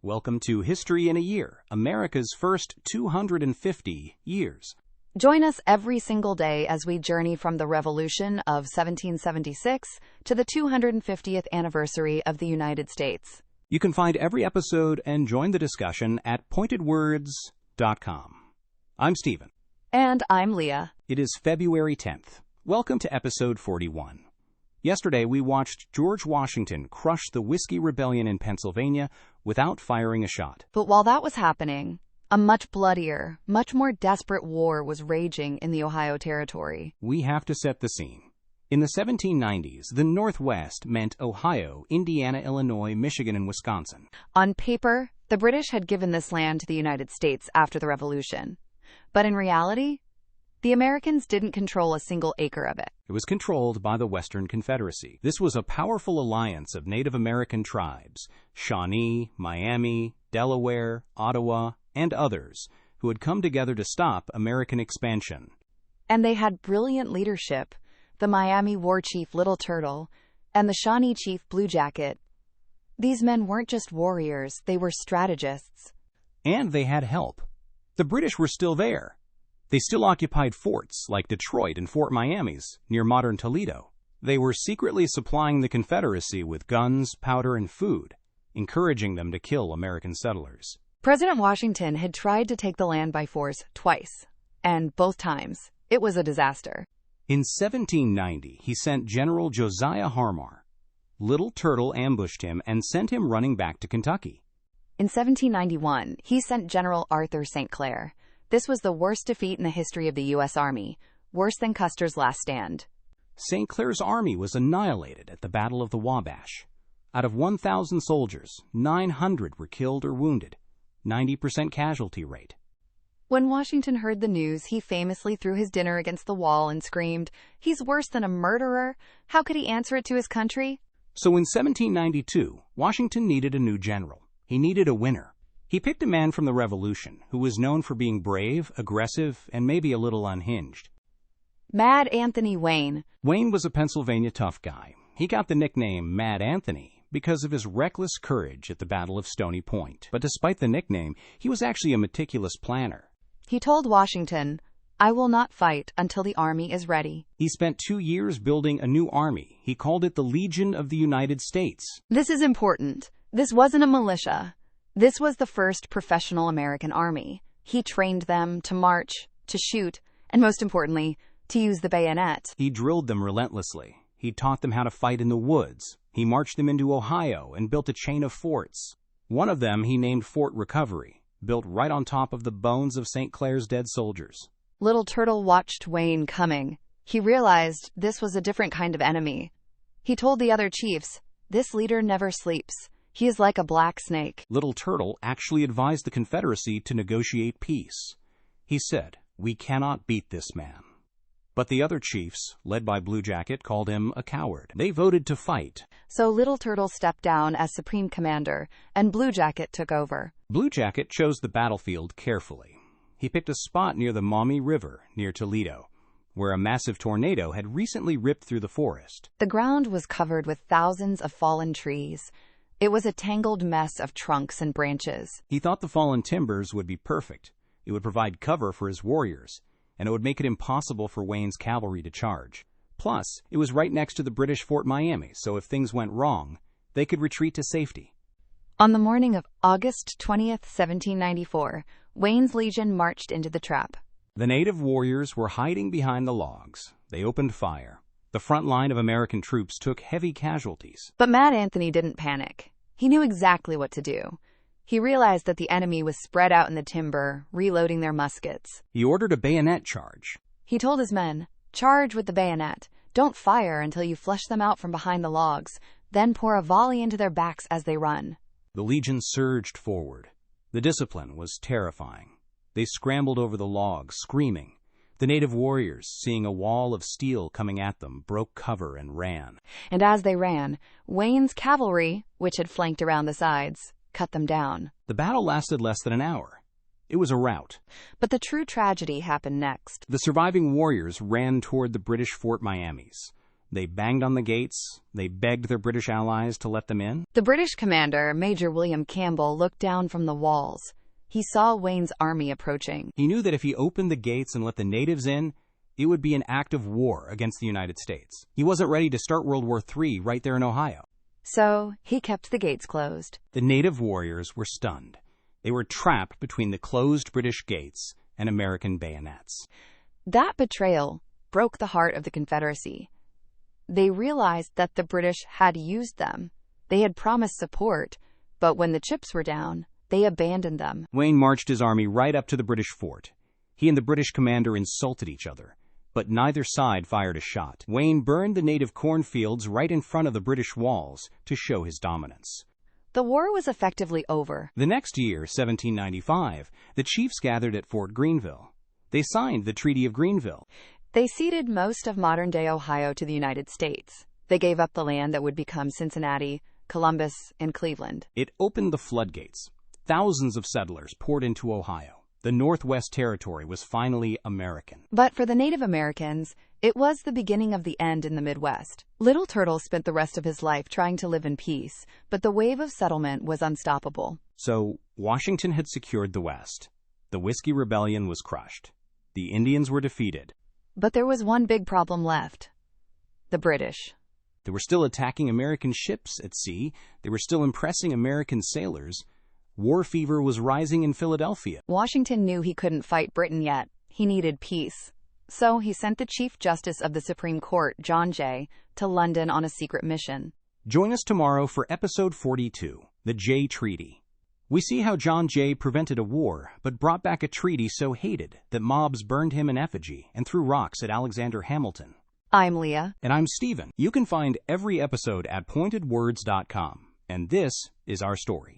Welcome to History in a Year, America's first 250 years. Join us every single day as we journey from the Revolution of 1776 to the 250th anniversary of the United States. You can find every episode and join the discussion at pointedwords.com. I'm Stephen. And I'm Leah. It is February 10th. Welcome to episode 41. Yesterday, we watched George Washington crush the Whiskey Rebellion in Pennsylvania without firing a shot. But while that was happening, a much bloodier, much more desperate war was raging in the Ohio Territory. We have to set the scene. In the 1790s, the Northwest meant Ohio, Indiana, Illinois, Michigan, and Wisconsin. On paper, the British had given this land to the United States after the Revolution. But in reality, the Americans didn't control a single acre of it. It was controlled by the Western Confederacy. This was a powerful alliance of Native American tribes, Shawnee, Miami, Delaware, Ottawa, and others, who had come together to stop American expansion. And they had brilliant leadership, the Miami war chief Little Turtle and the Shawnee chief Blue Jacket. These men weren't just warriors, they were strategists. And they had help. The British were still there. They still occupied forts like Detroit and Fort Miamis near modern Toledo. They were secretly supplying the Confederacy with guns, powder, and food, encouraging them to kill American settlers. President Washington had tried to take the land by force twice, and both times, it was a disaster. In 1790, he sent General Josiah Harmar. Little Turtle ambushed him and sent him running back to Kentucky. In 1791, he sent General Arthur St. Clair. This was the worst defeat in the history of the U.S. Army, worse than Custer's last stand. St. Clair's army was annihilated at the Battle of the Wabash. Out of 1,000 soldiers, 900 were killed or wounded, 90% casualty rate. When Washington heard the news, he famously threw his dinner against the wall and screamed, "He's worse than a murderer. How could he answer it to his country?" So in 1792, Washington needed a new general. He needed a winner. He picked a man from the Revolution who was known for being brave, aggressive, and maybe a little unhinged. Mad Anthony Wayne. Wayne was a Pennsylvania tough guy. He got the nickname Mad Anthony because of his reckless courage at the Battle of Stony Point. But despite the nickname, he was actually a meticulous planner. He told Washington, "I will not fight until the army is ready." He spent 2 years building a new army. He called it the Legion of the United States. This is important. This wasn't a militia. This was the first professional American army. He trained them to march, to shoot, and most importantly, to use the bayonet. He drilled them relentlessly. He taught them how to fight in the woods. He marched them into Ohio and built a chain of forts. One of them he named Fort Recovery, built right on top of the bones of St. Clair's dead soldiers. Little Turtle watched Wayne coming. He realized this was a different kind of enemy. He told the other chiefs, "This leader never sleeps. He is like a black snake." Little Turtle actually advised the Confederacy to negotiate peace. He said, "We cannot beat this man." But the other chiefs, led by Blue Jacket, called him a coward. They voted to fight. So Little Turtle stepped down as supreme commander, and Blue Jacket took over. Blue Jacket chose the battlefield carefully. He picked a spot near the Maumee River, near Toledo, where a massive tornado had recently ripped through the forest. The ground was covered with thousands of fallen trees. It was a tangled mess of trunks and branches. He thought the fallen timbers would be perfect. It would provide cover for his warriors, and it would make it impossible for Wayne's cavalry to charge. Plus, it was right next to the British Fort Miami, so if things went wrong, they could retreat to safety. On the morning of August 20th, 1794, Wayne's legion marched into the trap. The native warriors were hiding behind the logs. They opened fire. The front line of American troops took heavy casualties. But Mad Anthony didn't panic. He knew exactly what to do. He realized that the enemy was spread out in the timber, reloading their muskets. He ordered a bayonet charge. He told his men, "Charge with the bayonet. Don't fire until you flush them out from behind the logs. Then pour a volley into their backs as they run." The legion surged forward. The discipline was terrifying. They scrambled over the logs, screaming. The native warriors, seeing a wall of steel coming at them, broke cover and ran. And as they ran, Wayne's cavalry, which had flanked around the sides, cut them down. The battle lasted less than an hour. It was a rout. But the true tragedy happened next. The surviving warriors ran toward the British Fort Miamis. They banged on the gates. They begged their British allies to let them in. The British commander, Major William Campbell, looked down from the walls. He saw Wayne's army approaching. He knew that if he opened the gates and let the natives in, it would be an act of war against the United States. He wasn't ready to start World War III right there in Ohio. So he kept the gates closed. The native warriors were stunned. They were trapped between the closed British gates and American bayonets. That betrayal broke the heart of the Confederacy. They realized that the British had used them. They had promised support, but when the chips were down, they abandoned them. Wayne marched his army right up to the British fort. He and the British commander insulted each other, but neither side fired a shot. Wayne burned the native cornfields right in front of the British walls to show his dominance. The war was effectively over. The next year, 1795, the chiefs gathered at Fort Greenville. They signed the Treaty of Greenville. They ceded most of modern-day Ohio to the United States. They gave up the land that would become Cincinnati, Columbus, and Cleveland. It opened the floodgates. Thousands of settlers poured into Ohio. The Northwest Territory was finally American. But for the Native Americans, it was the beginning of the end in the Midwest. Little Turtle spent the rest of his life trying to live in peace, but the wave of settlement was unstoppable. So, Washington had secured the West. The Whiskey Rebellion was crushed. The Indians were defeated. But there was one big problem left: the British. They were still attacking American ships at sea. They were still impressing American sailors. War fever was rising in Philadelphia. Washington knew he couldn't fight Britain yet. He needed peace. So he sent the Chief Justice of the Supreme Court, John Jay, to London on a secret mission. Join us tomorrow for episode 42, The Jay Treaty. We see how John Jay prevented a war, but brought back a treaty so hated that mobs burned him in effigy and threw rocks at Alexander Hamilton. I'm Leah. And I'm Stephen. You can find every episode at pointedwords.com. And this is our story.